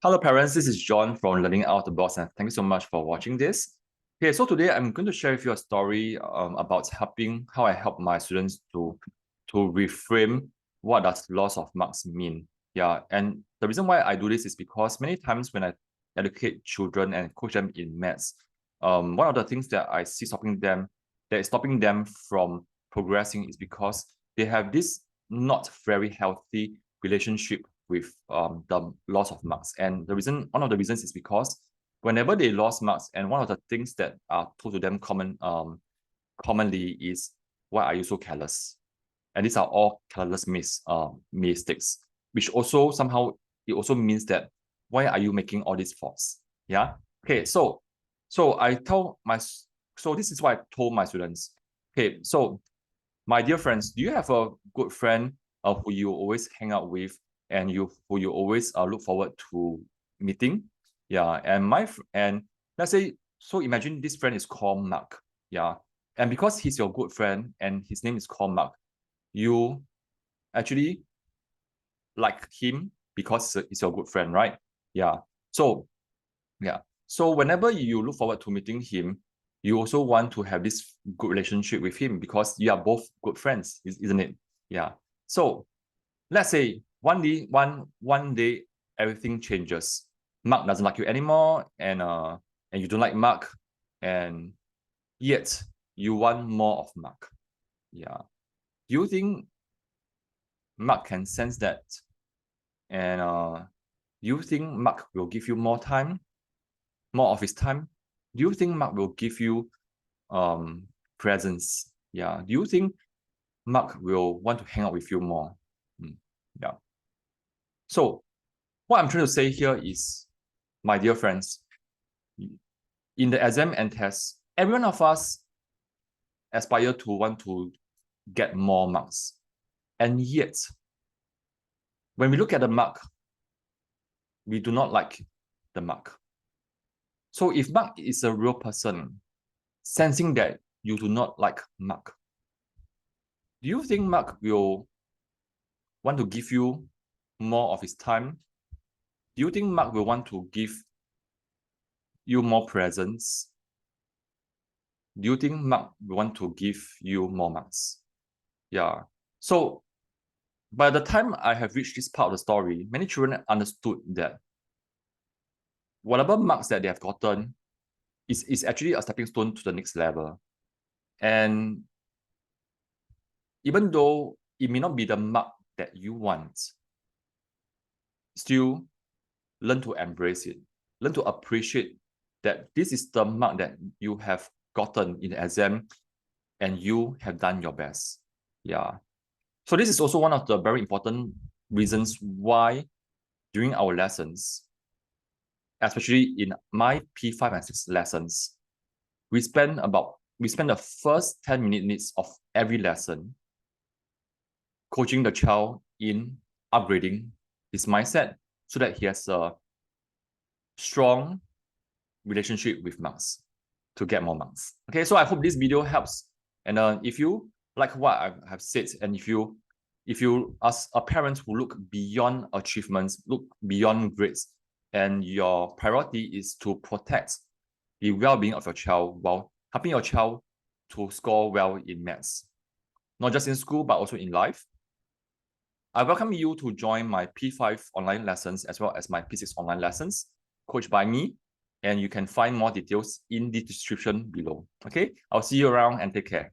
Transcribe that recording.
Hello parents, this is John from Learning Out of the Box, and thank you so much for watching this. Okay, so today I'm going to share with you a story about how I help my students to reframe what does loss of marks mean. Yeah, and the reason why I do this is because many times when I educate children and coach them in maths, one of the things that I see stopping them from progressing is because they have this not very healthy relationship with the loss of marks. And one of the reasons is because whenever they lost marks, and one of the things that are told to them commonly is, why are you so careless? And these are all careless mistakes, which also somehow it also means that, why are you making all these faults? Yeah. Okay. So this is what I told my students. Okay. So my dear friends, do you have a good friend who you always hang out with and who you always look forward to meeting? Yeah, and let's say, so imagine this friend is called Mark. Yeah, and because he's your good friend and his name is called Mark, you actually like him because he's your good friend, right? Yeah. So whenever you look forward to meeting him, you also want to have this good relationship with him because you are both good friends, isn't it? Yeah. So let's say one day everything changes. Mark doesn't like you anymore, and you don't like Mark, and yet you want more of Mark. Yeah. Do you think Mark can sense that? And do you think Mark will give you more of his time? Do you think Mark will give you presence? Yeah. Do you think Mark will want to hang out with you more? Yeah. So what I'm trying to say here is, my dear friends, in the exam and test, every one of us aspire to want to get more marks. And yet, when we look at the mark, we do not like the mark. So if Mark is a real person, sensing that you do not like Mark, do you think Mark will want to give you more of his time? Do you think Mark will want to give you more presents? Do you think Mark will want to give you more marks? Yeah. So by the time I have reached this part of the story, many children understood that whatever marks that they have gotten is actually a stepping stone to the next level. And even though it may not be the mark that you want, still learn to embrace it. Learn to appreciate that this is the mark that you have gotten in the exam and you have done your best. Yeah. So this is also one of the very important reasons why during our lessons, especially in my P5 and 6 lessons, we spend the first 10 minutes of every lesson coaching the child in upgrading his mindset so that he has a strong relationship with marks to get more marks. Okay, so I hope this video helps. And if you like what I have said, and if you as a parent who look beyond achievements, look beyond grades, and your priority is to protect the well-being of your child while helping your child to score well in maths, not just in school, but also in life, I welcome you to join my P5 online lessons as well as my P6 online lessons, coached by me. And you can find more details in the description below. Okay, I'll see you around and take care.